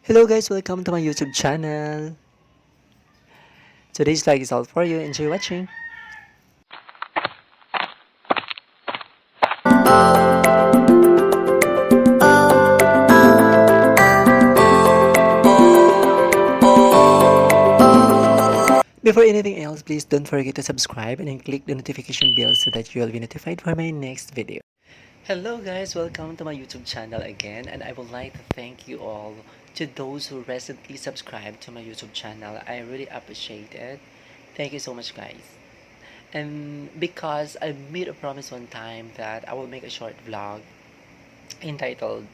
Hello guys, welcome to my YouTube channel. Today's vlog is all for you. Enjoy watching. Before anything else, please don't forget to subscribe and then click the notification bell so that you will be notified for my next video. Hello guys, welcome to my YouTube channel again, and I would like to thank you all to those who recently subscribed to my YouTube channel. I really appreciate it. Thank you so much guys. And because I made a promise one time that I will make a short vlog entitled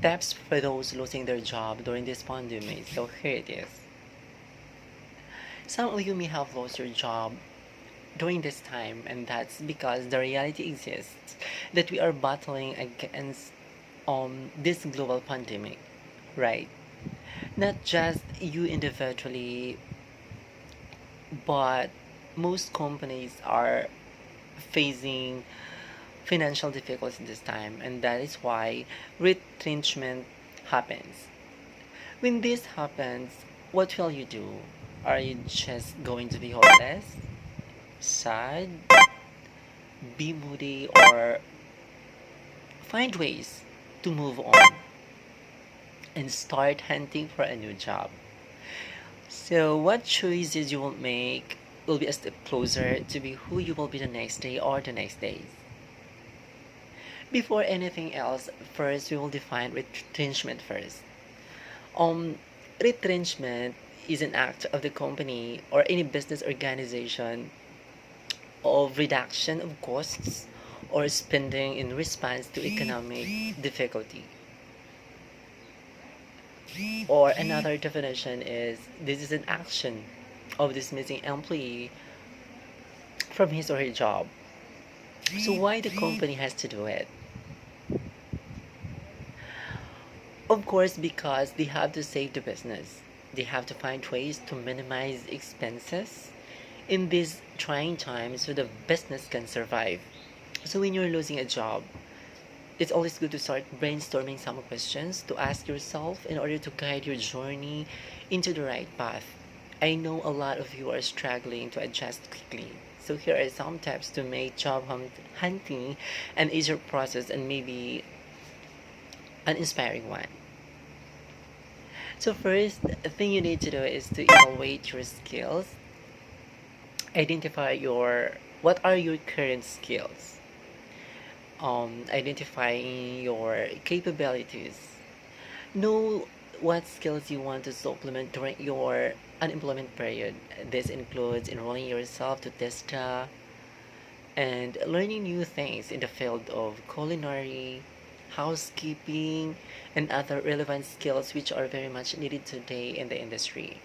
Tips for those losing their job during this pandemic. So here it is. Some of you may have lost your job during this time, and that's because the reality exists that we are battling against this global pandemic, right? Not just you individually, but most companies are facing financial difficulties this time, and that is why retrenchment happens. When this happens, what will you do? Are you just going to be hopeless, sad, be moody, or find ways to move on and start hunting for a new job? So, what choices you will make will be a step closer to be who you will be the next day or the next days. Before anything else, first we will define retrenchment first. Um, Retrenchment is an act of the company or any business organization of reduction of costs or spending in response to economic difficulty. Or another definition is this is an action of dismissing employee from his or her job. So why the company has to do it? Of course, because they have to save the business. They have to find ways to minimize expenses in these trying times so the business can survive. So when you're losing a job, it's always good to start brainstorming some questions to ask yourself in order to guide your journey into the right path. I know a lot of you are struggling to adjust quickly. So here are some tips to make hunting an easier process and maybe an inspiring one. So first thing you need to do is to evaluate your skills. Identify what are your current skills. Identifying your capabilities. Know what skills you want to supplement during your unemployment period. This includes enrolling yourself to TESTA and learning new things in the field of culinary, housekeeping, and other relevant skills which are very much needed today in the industry.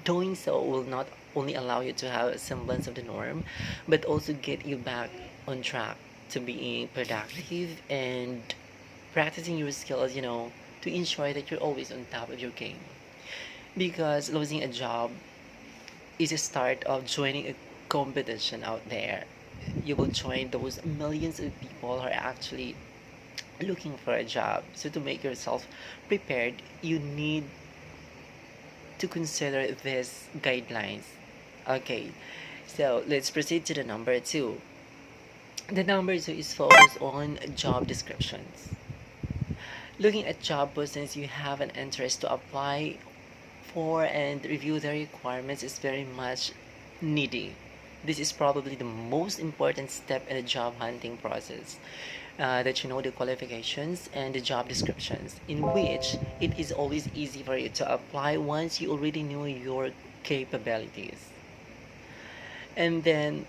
Doing so will not only allow you to have a semblance of the norm, but also get you back on track to being productive and practicing your skills, to ensure that you're always on top of your game. Because losing a job is a start of joining a competition out there. You will join those millions of people who are actually looking for a job. So to make yourself prepared, you need to consider these guidelines. Okay, so let's proceed to the number two. The number two is focused on job descriptions. Looking at job postings you have an interest to apply for and review the requirements is very much needy. This is probably the most important step in the job hunting process. That you know the qualifications and the job descriptions, in which it is always easy for you to apply once you already know your capabilities. And then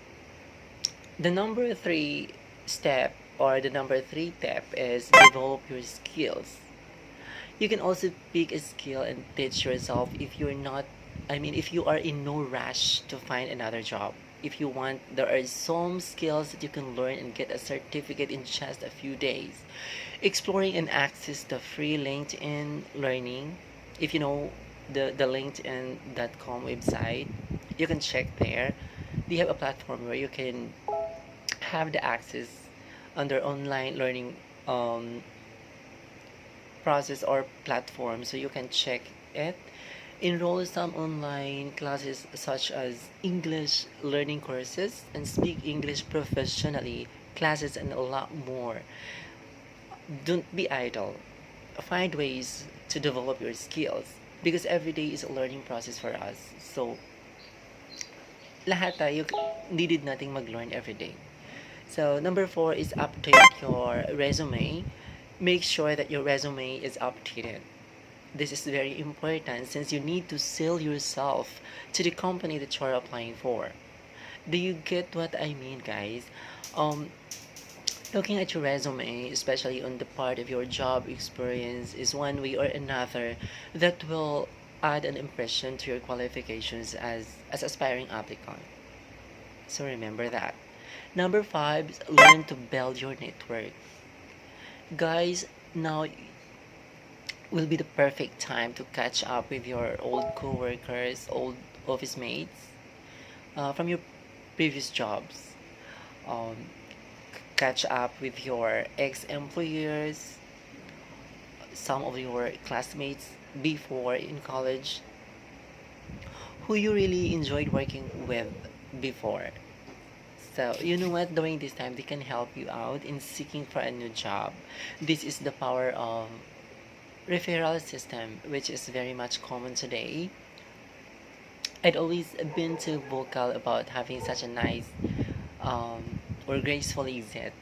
the number three step or the number three step is develop your skills. You can also pick a skill and teach yourself if you are in no rush to find another job. If you want, there are some skills that you can learn and get a certificate in just a few days. Exploring and access the free LinkedIn learning. If you know the linkedin.com website, you can check there. They have a platform where you can have the access under online learning process or platform so you can check it. Enroll some online classes such as English learning courses and speak English professionally classes and a lot more. Don't be idle. Find ways to develop your skills because every day is a learning process for us. So, lahat tayo needed nating mag-learn every day. So, number 4 is update your resume. Make sure that your resume is updated. This is very important since you need to sell yourself to the company that you're applying for. Do you get what I mean, guys? Um, Looking at your resume, especially on the part of your job experience, is one way or another that will add an impression to your qualifications as aspiring applicant. So remember that. Number 5 is learn to build your network. Guys, now will be the perfect time to catch up with your old co-workers, old office mates from your previous jobs. Um, Catch up with your ex-employers, some of your classmates before in college who you really enjoyed working with before. So, you know what? During this time, they can help you out in seeking for a new job. This is the power of referral system, which is very much common today. I'd always been too vocal about having such a nice or graceful exit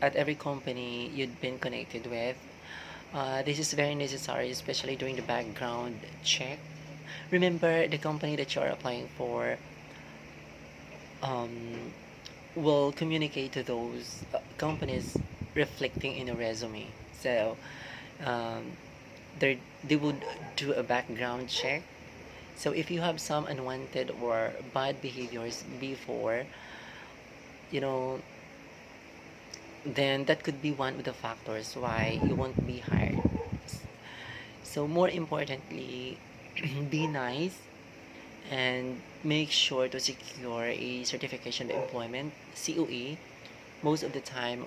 at every company you'd been connected with. This is very necessary, especially during the background check. Remember, the company that you're applying for um, will communicate to those companies reflecting in a resume. So um, they would do a background check. So if you have some unwanted or bad behaviors before, you know, then that could be one of the factors why you won't be hired. So more importantly, be nice and make sure to secure a certification of employment, COE, most of the time,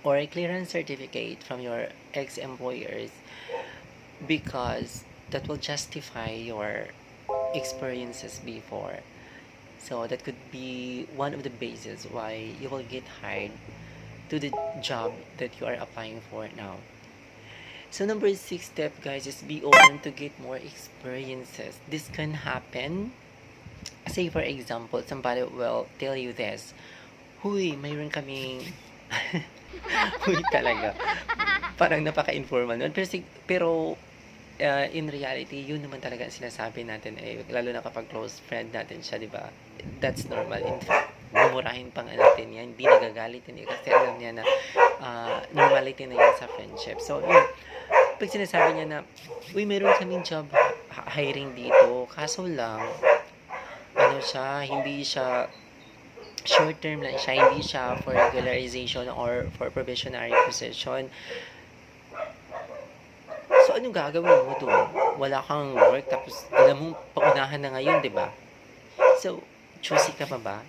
or a clearance certificate from your ex-employers because that will justify your experiences before. So that could be one of the bases why you will get hired to the job that you are applying for now. So number 6 step, guys, is be open to get more experiences. This can happen. Say for example, somebody will tell you this. Huy, mayroon kaming Huy talaga. Parang napaka-informal nun. Pero in reality, yun naman talaga ang sinasabi natin eh, lalo na kapag close friend natin siya, di ba? That's normal. In fact, mumurahin pa nga natin yan. Hindi nagagalit yan eh, kasi alam niya na normality na yan sa friendship. So, yun. Pag sinasabi niya na, uy, meron kaming job hiring dito, kaso lang, ano siya, hindi siya short term lang siya, hindi siya for regularization or for probationary position. So, anong gagawin mo doon? Wala kang work, tapos alam mo, paunahan na ngayon, di ba? So, choosy ka pa ba?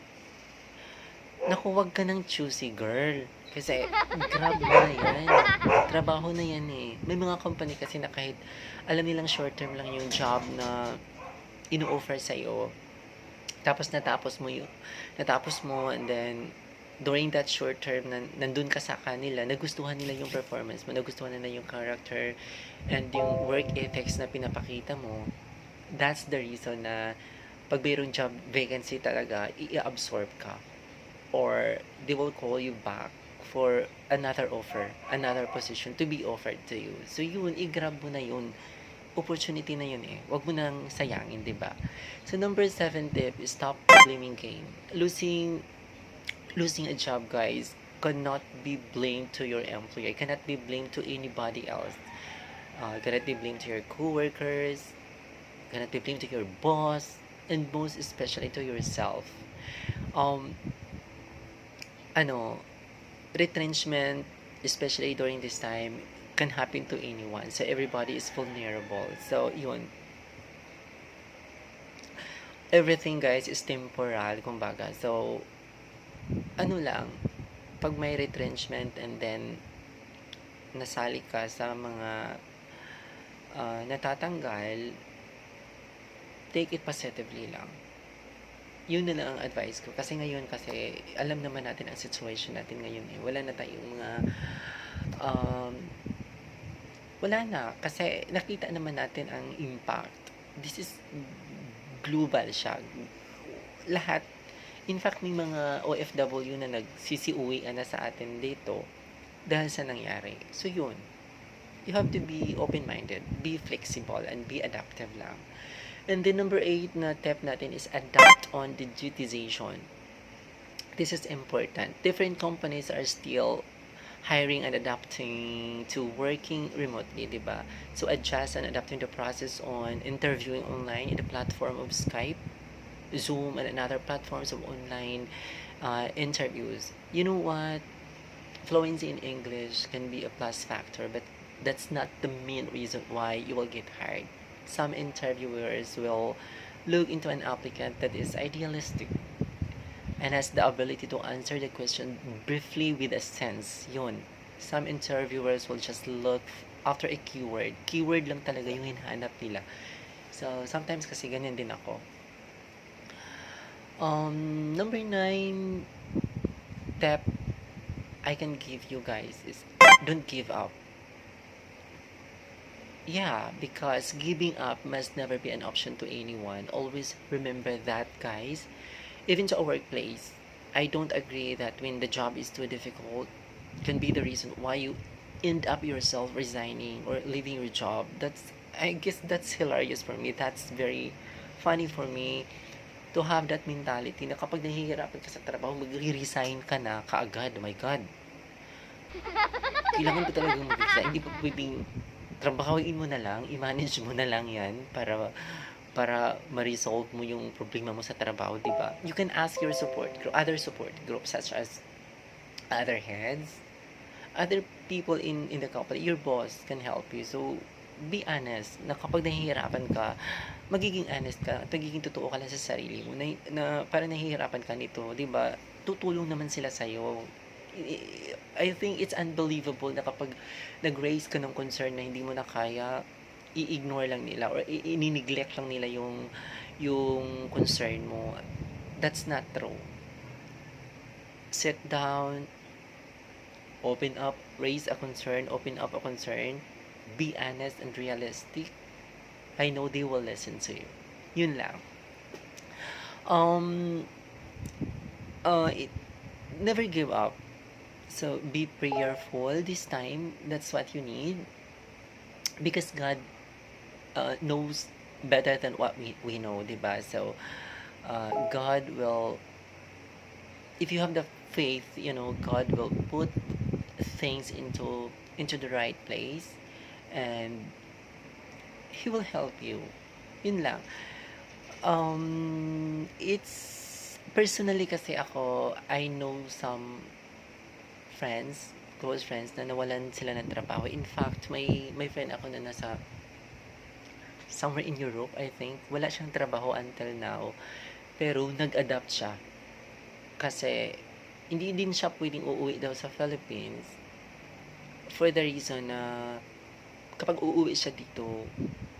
Naku, wag ka ng choosy, girl. Kasi, grab mo na yan. Trabaho na yan eh. May mga company kasi na kahit alam nilang short term lang yung job na ino-offer sa'yo. Tapos natapos mo and then during that short term na nandun ka sa kanila, nagustuhan nila yung performance mo, nagustuhan nila yung character and yung work ethics na pinapakita mo. That's the reason na pag mayroong job vacancy talaga, i-absorb ka. Or they will call you back for another offer, another position to be offered to you. So yun, i-grab mo na yun. Opportunity na yun eh. Huwag mo nang sayangin, di ba? So number 7 tip is stop the blaming game. Losing a job, guys, cannot be blamed to your employer. Cannot be blamed to anybody else. Cannot be blamed to your coworkers. Cannot be blamed to your boss. And most especially to yourself. Um, ano, retrenchment, especially during this time, can happen to anyone. So, everybody is vulnerable. So, yun. Everything, guys, is temporal, kumbaga. So, ano lang, pag may retrenchment and then nasali ka sa mga natatanggal, take it positively lang. Yun na lang ang advice ko. Kasi ngayon, kasi alam naman natin ang situation natin ngayon eh. Wala na tayong mga, um, wala na. Kasi nakita naman natin ang impact. This is global siya. Lahat. In fact, may mga OFW na nagsisiuwi na sa atin dito dahil sa nangyari. So yun. You have to be open-minded, be flexible, and be adaptive lang. And then number 8 na tip natin is adapt on digitization. This is important. Different companies are still hiring and adapting to working remotely, diba? So adjust and adapting the process on interviewing online in the platform of Skype, Zoom, and other platforms of online interviews. You know what? Fluency in English can be a plus factor, but that's not the main reason why you will get hired. Some interviewers will look into an applicant that is idealistic and has the ability to answer the question briefly with a sense. Yun. Some interviewers will just look after a keyword. Keyword lang talaga yung hinahanap nila. So, sometimes kasi ganyan din ako. Number 9 tip I can give you guys is don't give up. Yeah, because giving up must never be an option to anyone. Always remember that, guys. Even to a workplace, I don't agree that when the job is too difficult, can be the reason why you end up yourself resigning or leaving your job. I guess that's hilarious for me. That's very funny for me to have that mentality na kapag nahihirapan ka sa trabaho, mag-resign ka na kaagad. Oh my God. Kailangan ko talagang mag-resign. Hindi pa pwedeng trabahuin mo na lang, i-manage mo na lang yan para ma-resolve mo yung problema mo sa trabaho, di ba? You can ask your other support groups such as other heads, other people in the company, your boss can help you. So, be honest, na kapag nahihirapan ka, magiging honest ka at magiging totoo ka lang sa sarili mo na para nahihirapan ka nito, di ba? Tutulong naman sila sa'yo. I think it's unbelievable na kapag nag-raise ka ng concern na hindi mo na kaya, i-ignore lang nila or i-neglect lang nila yung concern mo. That's not true. Sit down, open up, raise a concern, open up a concern, be honest and realistic. I know they will listen to you. Yun lang. Never give up. So be prayerful this time. That's what you need. Because God knows better than what we know, diba? So God will, if you have the faith, God will put things into the right place and He will help you. Yun lang. It's personally kasi ako, I know some friends, close friends na nawalan sila ng trabaho. In fact, may friend ako na nasa somewhere in Europe, I think. Wala siyang trabaho until now. Pero nag-adapt siya. Kasi hindi din siya pwedeng uuwi daw sa Philippines for the reason na kapag uuwi siya dito,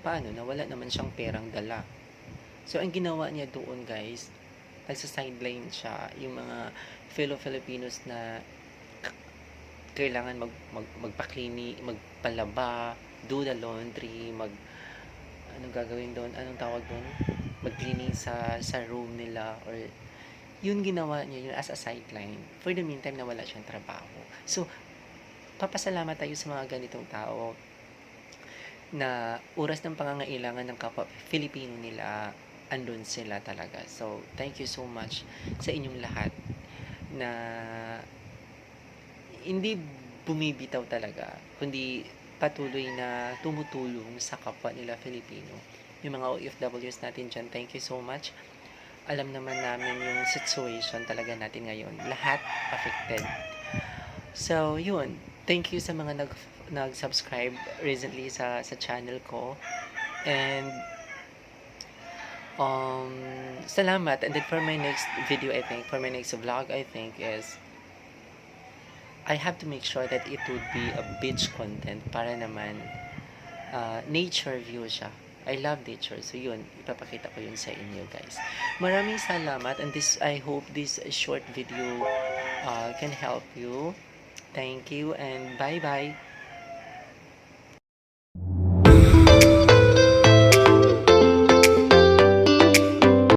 paano? Wala naman siyang perang dala. So, ang ginawa niya doon, guys, nagsa-sideline siya. Yung mga fellow Filipinos na kailangan magpa-cleaning, magpalaba, do the laundry, anong gagawin doon? Anong tawag doon? Mag-cleaning sa room nila or yun ginawa niya yun as a sideline. For the meantime, nawala siyang trabaho. So, papasalamat tayo sa mga ganitong tao na oras ng pangangailangan ng kapwa Filipino nila, andun sila talaga. So, thank you so much sa inyong lahat na hindi bumibitaw talaga, kundi patuloy na tumutulong sa kapwa nila Filipino. Yung mga OFWs natin dyan, thank you so much. Alam naman namin yung situation talaga natin ngayon. Lahat affected. So, yun. Thank you sa mga nag-subscribe recently sa channel ko. And, salamat. And then for my next video, I think, for my next vlog, I think is I have to make sure that it would be a beach content para naman nature view siya. I love nature. So yun, ipapakita ko yun sa inyo guys. Maraming salamat and this I hope this short video can help you. Thank you and bye-bye.